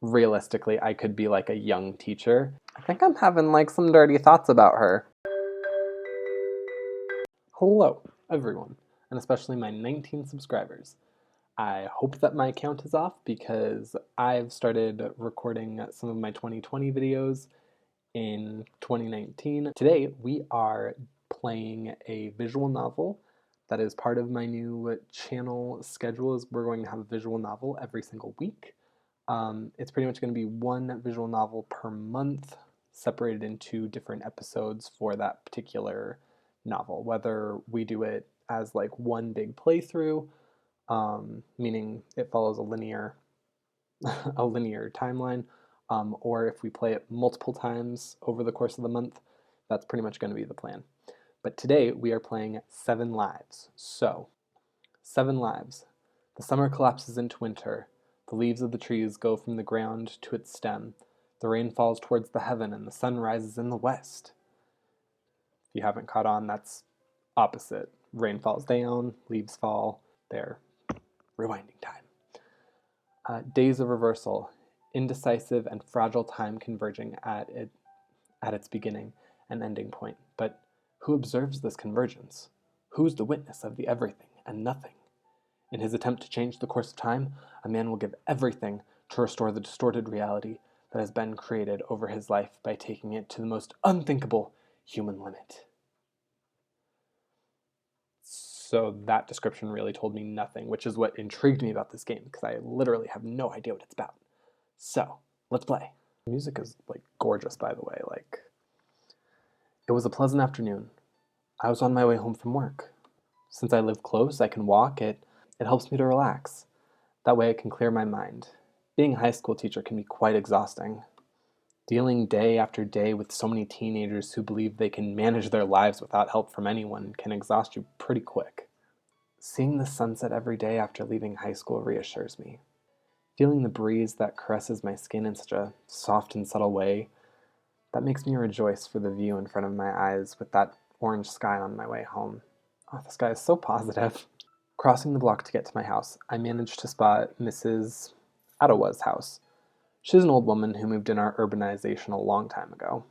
realistically, I could be like a young teacher. I think I'm having like some dirty thoughts about her. Hello, everyone, and especially my 19 subscribers. I hope that my count is off because I've started recording some of my 2020 videos in 2019. Today, we are playing a visual novel that is part of my new channel schedule. Is we're going to have a visual novel every single week. It's pretty much going to be one visual novel per month, separated into different episodes for that particular novel. Whether we do it as like one big playthrough, meaning it follows a linear timeline, or if we play it multiple times over the course of the month, that's pretty much going to be the plan. But today we are playing 7 Lives. So, 7 Lives. The summer collapses into winter. The leaves of the trees go from the ground to its stem. The rain falls towards the heaven and the sun rises in the west. If you haven't caught on, that's opposite. Rain falls down, leaves fall. There. Rewinding time. Days of reversal. Indecisive and fragile time converging at its beginning and ending point. But who observes this convergence? Who's the witness of the everything and nothing? In his attempt to change the course of time, a man will give everything to restore the distorted reality that has been created over his life by taking it to the most unthinkable human limit. So that description really told me nothing, which is what intrigued me about this game, because I literally have no idea what it's about. So, let's play. The music is, like, gorgeous, by the way. Like, it was a pleasant afternoon. I was on my way home from work. Since I live close, I can walk. It helps me to relax. That way I can clear my mind. Being a high school teacher can be quite exhausting. Dealing day after day with so many teenagers who believe they can manage their lives without help from anyone can exhaust you pretty quick. Seeing the sunset every day after leaving high school reassures me. Feeling the breeze that caresses my skin in such a soft and subtle way, that makes me rejoice for the view in front of my eyes with that orange sky on my way home. Oh, the sky is so positive. Crossing the block to get to my house, I managed to spot Mrs. Ottawa's house. She's an old woman who moved in our urbanization a long time ago.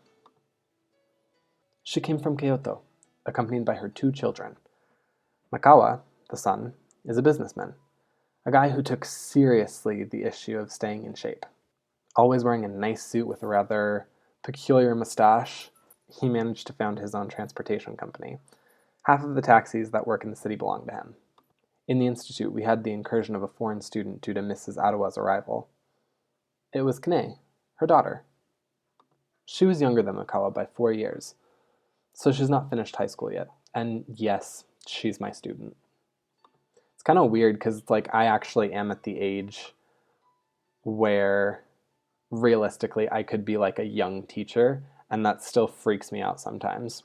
She came from Kyoto, accompanied by her 2 children. Makawa, the son, is a businessman, a guy who took seriously the issue of staying in shape. Always wearing a nice suit with a rather peculiar mustache, he managed to found his own transportation company. Half of the taxis that work in the city belong to him. In the institute, we had the incursion of a foreign student due to Mrs. Ottawa's arrival. It was Kane, her daughter. She was younger than Makawa by 4 years, so she's not finished high school yet. And yes, she's my student. It's kind of weird because like I actually am at the age where realistically I could be like a young teacher, and that still freaks me out sometimes.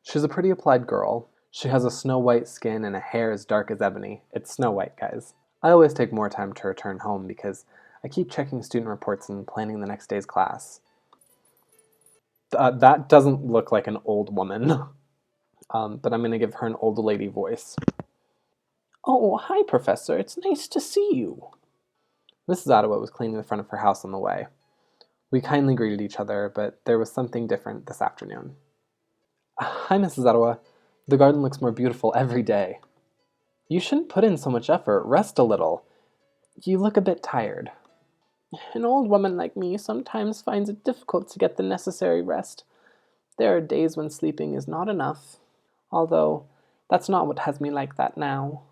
She's a pretty applied girl. She has a snow-white skin and a hair as dark as ebony. It's Snow White, guys. I always take more time to return home because I keep checking student reports and planning the next day's class. That doesn't look like an old woman, but I'm going to give her an old lady voice. Oh, hi, Professor. It's nice to see you. Mrs. Ottawa was cleaning the front of her house on the way. We kindly greeted each other, but there was something different this afternoon. Hi, Mrs. Ottawa. The garden looks more beautiful every day. You shouldn't put in so much effort. Rest a little. You look a bit tired. An old woman like me sometimes finds it difficult to get the necessary rest. There are days when sleeping is not enough. Although, that's not what has me like that now.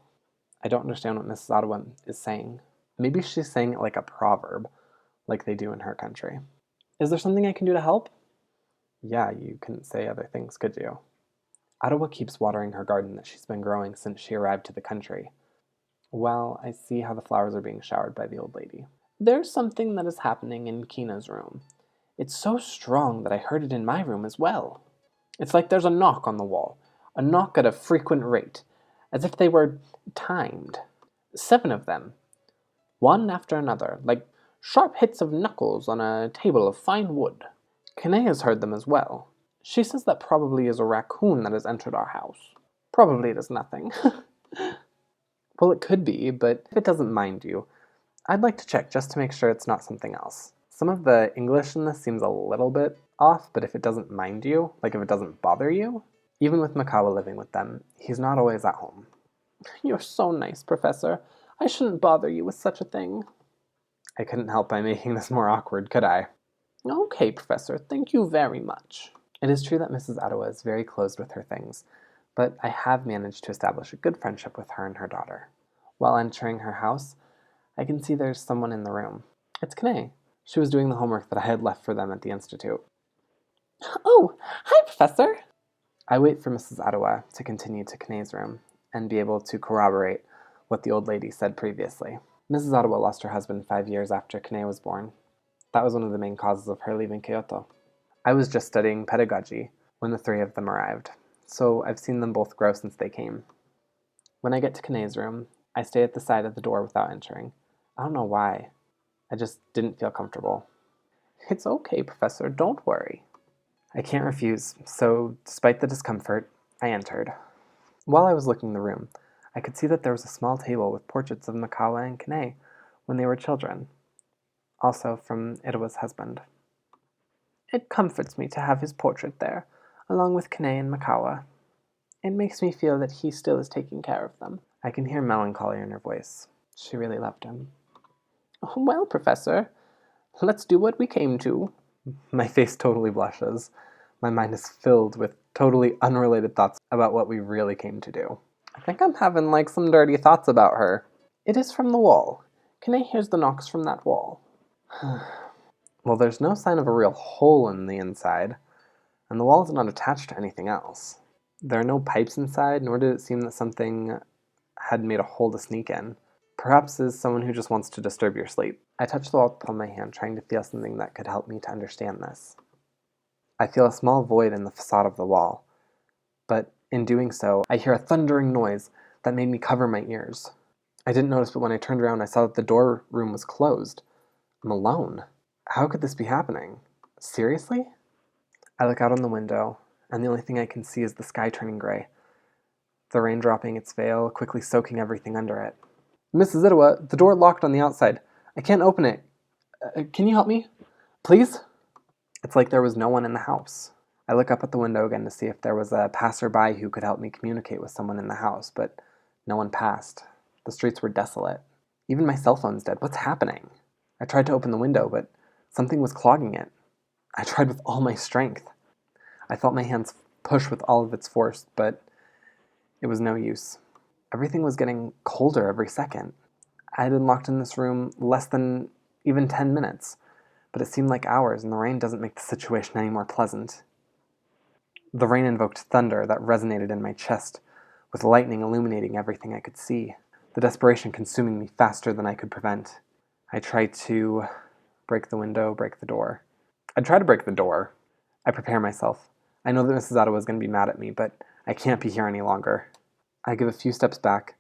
I don't understand what Mrs. Ottawa is saying. Maybe she's saying it like a proverb, like they do in her country. Is there something I can do to help? Yeah, you couldn't say other things, could you? Ottawa keeps watering her garden that she's been growing since she arrived to the country. Well, I see how the flowers are being showered by the old lady. There's something that is happening in Kina's room. It's so strong that I heard it in my room as well. It's like there's a knock on the wall, a knock at a frequent rate, as if they were timed. 7 of them, one after another, like sharp hits of knuckles on a table of fine wood. Kane has heard them as well. She says that probably is a raccoon that has entered our house. Probably it is nothing. Well, it could be, but if it doesn't mind you, I'd like to check just to make sure it's not something else. Some of the English in this seems a little bit off, but if it doesn't mind you, like if it doesn't bother you, even with Makawa living with them, he's not always at home. You're so nice, Professor. I shouldn't bother you with such a thing. I couldn't help by making this more awkward, could I? Okay, Professor, thank you very much. It is true that Mrs. Ottawa is very closed with her things, but I have managed to establish a good friendship with her and her daughter. While entering her house, I can see there's someone in the room. It's Kane. She was doing the homework that I had left for them at the Institute. Oh, hi, Professor! I wait for Mrs. Ottawa to continue to Kane's room and be able to corroborate what the old lady said previously. Mrs. Ottawa lost her husband 5 years after Kane was born. That was one of the main causes of her leaving Kyoto. I was just studying pedagogy when the three of them arrived, so I've seen them both grow since they came. When I get to Kane's room, I stay at the side of the door without entering. I don't know why. I just didn't feel comfortable. It's okay, Professor, don't worry. I can't refuse, so despite the discomfort, I entered. While I was looking the room, I could see that there was a small table with portraits of Makawa and Kane when they were children, also from Itawa's husband. It comforts me to have his portrait there, along with Kane and Makawa. It makes me feel that he still is taking care of them. I can hear melancholy in her voice. She really loved him. Well, Professor, let's do what we came to. My face totally blushes. My mind is filled with totally unrelated thoughts about what we really came to do. I think I'm having some dirty thoughts about her. It is from the wall. Kane hears the knocks from that wall. Well, there's no sign of a real hole in the inside, and the wall is not attached to anything else. There are no pipes inside, nor did it seem that something had made a hole to sneak in. Perhaps is someone who just wants to disturb your sleep. I touch the wall with the palm of my hand, trying to feel something that could help me to understand this. I feel a small void in the facade of the wall, but in doing so, I hear a thundering noise that made me cover my ears. I didn't notice, but when I turned around, I saw that the door room was closed. I'm alone. How could this be happening? Seriously? I look out on the window, and the only thing I can see is the sky turning gray. The rain dropping its veil, quickly soaking everything under it. Mrs. Itawa, the door locked on the outside. I can't open it. Can you help me? Please? It's like there was no one in the house. I look up at the window again to see if there was a passerby who could help me communicate with someone in the house, but no one passed. The streets were desolate. Even my cell phone's dead. What's happening? I tried to open the window, but something was clogging it. I tried with all my strength. I felt my hands push with all of its force, but it was no use. Everything was getting colder every second. I had been locked in this room less than even 10 minutes, but it seemed like hours, and the rain doesn't make the situation any more pleasant. The rain invoked thunder that resonated in my chest, with lightning illuminating everything I could see, the desperation consuming me faster than I could prevent. I tried to break the window, break the door. I try to break the door. I prepare myself. I know that Mrs. Ottawa is going to be mad at me, but I can't be here any longer. I give a few steps back,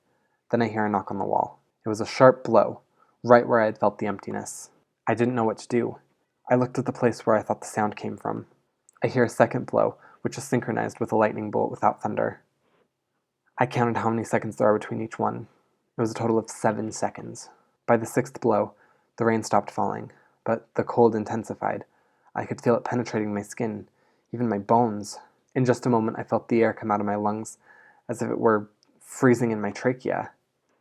then I hear a knock on the wall. It was a sharp blow, right where I had felt the emptiness. I didn't know what to do. I looked at the place where I thought the sound came from. I hear a second blow, which is synchronized with a lightning bolt without thunder. I counted how many seconds there are between each one. It was a total of 7 seconds. By the 6th blow, the rain stopped falling, but the cold intensified. I could feel it penetrating my skin, even my bones. In just a moment, I felt the air come out of my lungs, as if it were freezing in my trachea.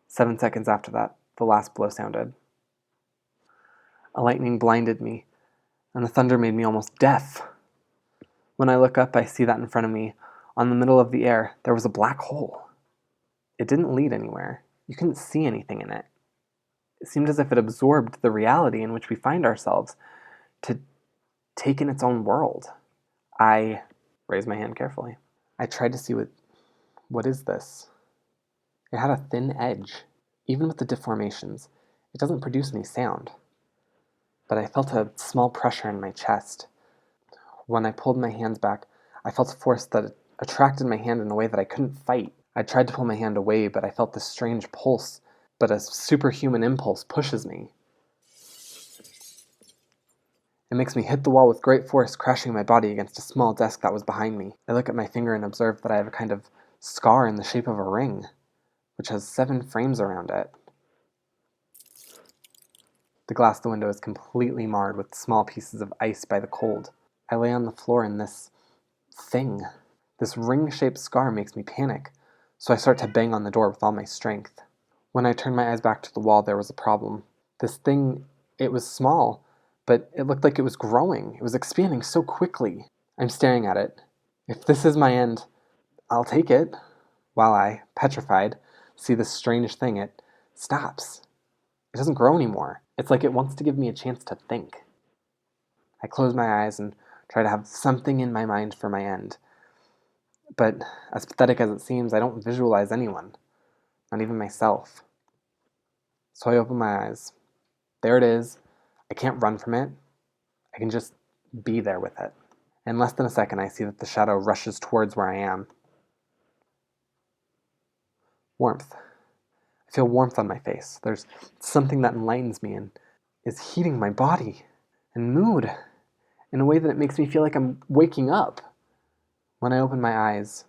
7 seconds after that, the last blow sounded. A lightning blinded me, and the thunder made me almost deaf. When I look up, I see that in front of me, on the middle of the air, there was a black hole. It didn't lead anywhere. You couldn't see anything in it. It seemed as if it absorbed the reality in which we find ourselves, to take in its own world. I raised my hand carefully. I tried to see what is this? It had a thin edge. Even with the deformations, it doesn't produce any sound. But I felt a small pressure in my chest. When I pulled my hands back, I felt a force that attracted my hand in a way that I couldn't fight. I tried to pull my hand away, but I felt this strange pulse, but a superhuman impulse pushes me. It makes me hit the wall with great force, crashing my body against a small desk that was behind me. I look at my finger and observe that I have a kind of scar in the shape of a ring, which has 7 frames around it. The glass of the window is completely marred with small pieces of ice by the cold. I lay on the floor in this thing. This ring-shaped scar makes me panic, so I start to bang on the door with all my strength. When I turned my eyes back to the wall, there was a problem. This thing, it was small, but it looked like it was growing. It was expanding so quickly. I'm staring at it. If this is my end, I'll take it. While I, petrified, see this strange thing, it stops. It doesn't grow anymore. It's like it wants to give me a chance to think. I close my eyes and try to have something in my mind for my end. But as pathetic as it seems, I don't visualize anyone, not even myself. So I open my eyes. There it is. I can't run from it. I can just be there with it. In less than a second, I see that the shadow rushes towards where I am. Warmth. I feel warmth on my face. There's something that enlightens me and is heating my body and mood in a way that it makes me feel like I'm waking up. When I open my eyes,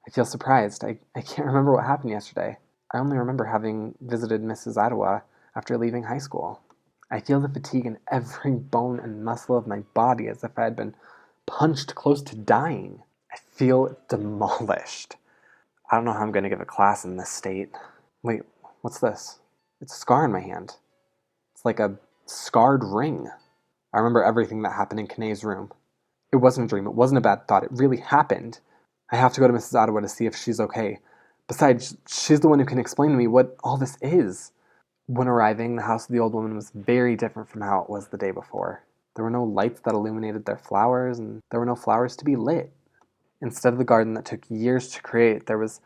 I feel surprised. I can't remember what happened yesterday. I only remember having visited Mrs. Ottawa after leaving high school. I feel the fatigue in every bone and muscle of my body as if I had been punched close to dying. I feel demolished. I don't know how I'm going to give a class in this state. Wait, what's this? It's a scar in my hand. It's like a scarred ring. I remember everything that happened in Kanae's room. It wasn't a dream. It wasn't a bad thought. It really happened. I have to go to Mrs. Ottawa to see if she's okay. Besides, she's the one who can explain to me what all this is. When arriving, the house of the old woman was very different from how it was the day before. There were no lights that illuminated their flowers, and there were no flowers to be lit. Instead of the garden that took years to create, there was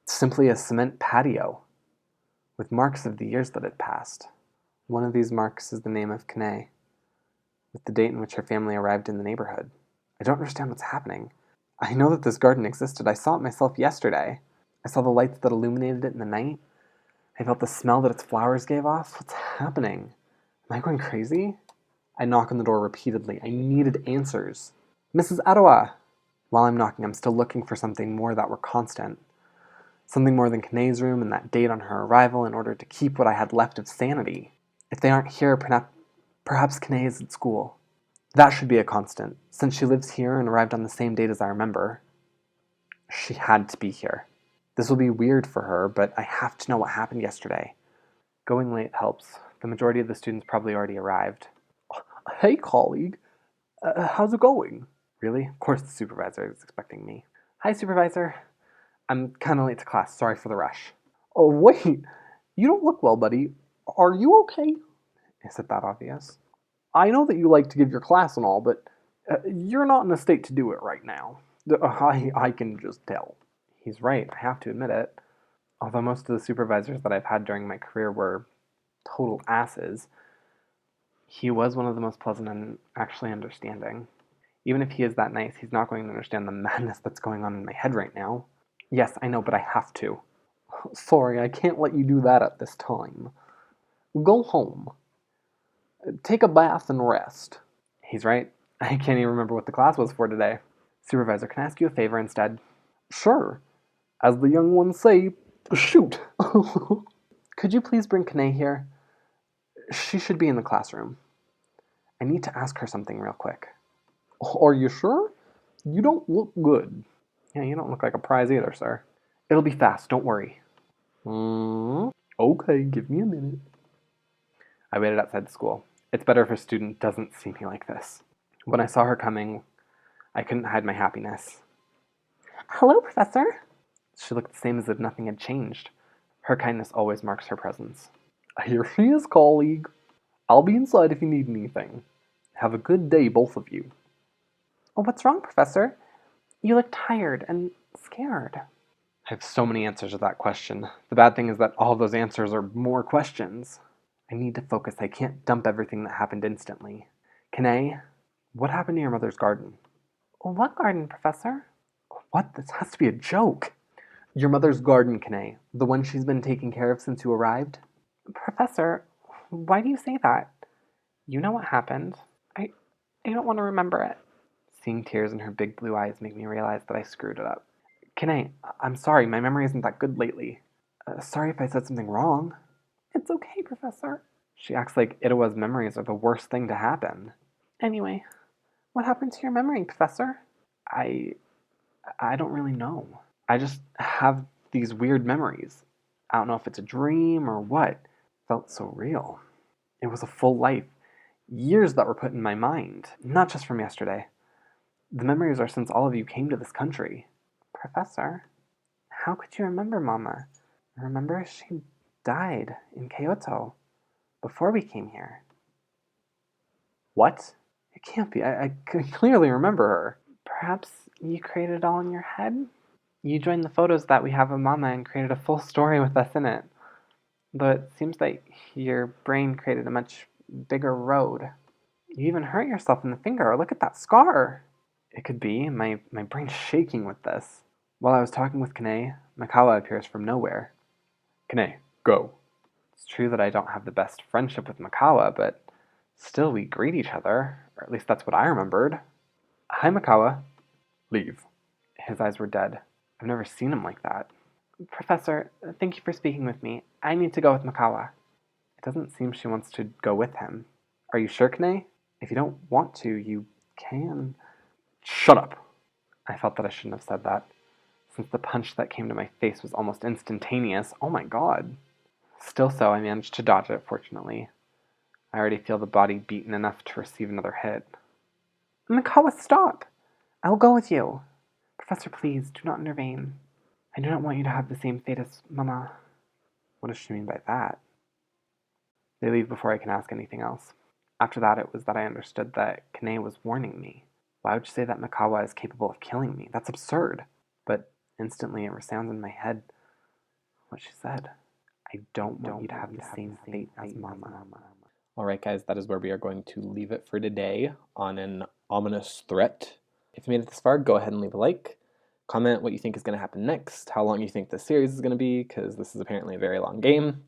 simply a cement patio with marks of the years that had passed. One of these marks is the name of Kanae, with the date in which her family arrived in the neighborhood. I don't understand what's happening. I know that this garden existed. I saw it myself yesterday. I saw the lights that illuminated it in the night. I felt the smell that its flowers gave off. What's happening? Am I going crazy? I knock on the door repeatedly. I needed answers. Mrs. Ottawa! While I'm knocking, I'm still looking for something more that were constant. Something more than Kanae's room and that date on her arrival in order to keep what I had left of sanity. If they aren't here, perhaps Kanae is at school. That should be a constant, since she lives here and arrived on the same date as I remember. She had to be here. This will be weird for her, but I have to know what happened yesterday. Going late helps. The majority of the students probably already arrived. Hey, colleague. How's it going? Really? Of course the supervisor is expecting me. Hi, supervisor. I'm kind of late to class. Sorry for the rush. Oh, wait. You don't look well, buddy. Are you okay? Is it that obvious? I know that you like to give your class and all, but you're not in a state to do it right now. I can just tell. He's right. I have to admit it. Although most of the supervisors that I've had during my career were total asses, he was one of the most pleasant and actually understanding. Even if he is that nice, he's not going to understand the madness that's going on in my head right now. Yes, I know, but I have to. Sorry, I can't let you do that at this time. Go home. Take a bath and rest. He's right. I can't even remember what the class was for today. Supervisor, can I ask you a favor instead? Sure. As the young ones say, shoot. Could you please bring Kanae here? She should be in the classroom. I need to ask her something real quick. Are you sure? You don't look good. Yeah, you don't look like a prize either, sir. It'll be fast, don't worry. Okay, give me a minute. I waited outside the school. It's better if a student doesn't see me like this. When I saw her coming, I couldn't hide my happiness. Hello, Professor. She looked the same as if nothing had changed. Her kindness always marks her presence. Here she is, colleague. I'll be inside if you need anything. Have a good day, both of you. Oh, what's wrong, Professor? You look tired and scared. I have so many answers to that question. The bad thing is that all those answers are more questions. I need to focus. I can't dump everything that happened instantly. Kanae, what happened to your mother's garden? What garden, Professor? What? This has to be a joke. Your mother's garden, Kanae. The one she's been taking care of since you arrived? Professor, why do you say that? You know what happened. I don't want to remember it. Seeing tears in her big blue eyes make me realize that I screwed it up. Kanae, I'm sorry. My memory isn't that good lately. Sorry if I said something wrong. It's okay, Professor. She acts like Itawa's memories are the worst thing to happen. Anyway, what happened to your memory, Professor? I I don't really know. I just have these weird memories. I don't know if it's a dream or what. It felt so real. It was a full life. Years that were put in my mind, not just from yesterday. The memories are since all of you came to this country. Professor, how could you remember Mama? Remember, she died in Kyoto before we came here. What? It can't be. I could clearly remember her. Perhaps you created it all in your head? You joined the photos that we have of Mama and created a full story with us in it. Though it seems like your brain created a much bigger road. You even hurt yourself in the finger. Look at that scar. It could be. My brain's shaking with this. While I was talking with Kane, Makawa appears from nowhere. Kane, go. It's true that I don't have the best friendship with Makawa, but still we greet each other. Or at least that's what I remembered. Hi, Makawa. Leave. His eyes were dead. I've never seen him like that. Professor, thank you for speaking with me. I need to go with Makawa. It doesn't seem she wants to go with him. Are you sure, Kane? If you don't want to, you can. Shut up! I felt that I shouldn't have said that, since the punch that came to my face was almost instantaneous. Oh my god. Still so, I managed to dodge it, fortunately. I already feel the body beaten enough to receive another hit. Makawa, stop! I will go with you. Professor, please, do not intervene. I do not want you to have the same fate as Mama. What does she mean by that? They leave before I can ask anything else. After that, it was that I understood that Kane was warning me. Why would she say that Makawa is capable of killing me? That's absurd. But instantly it resounds in my head what she said. I don't want you to have the same fate as Mama. Alright guys, that is where we are going to leave it for today on an ominous threat. If you made it this far, go ahead and leave a like. Comment what you think is going to happen next, how long you think this series is going to be, because this is apparently a very long game.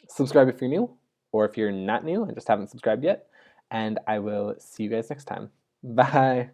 Subscribe if you're new, or if you're not new and just haven't subscribed yet. And I will see you guys next time. Bye!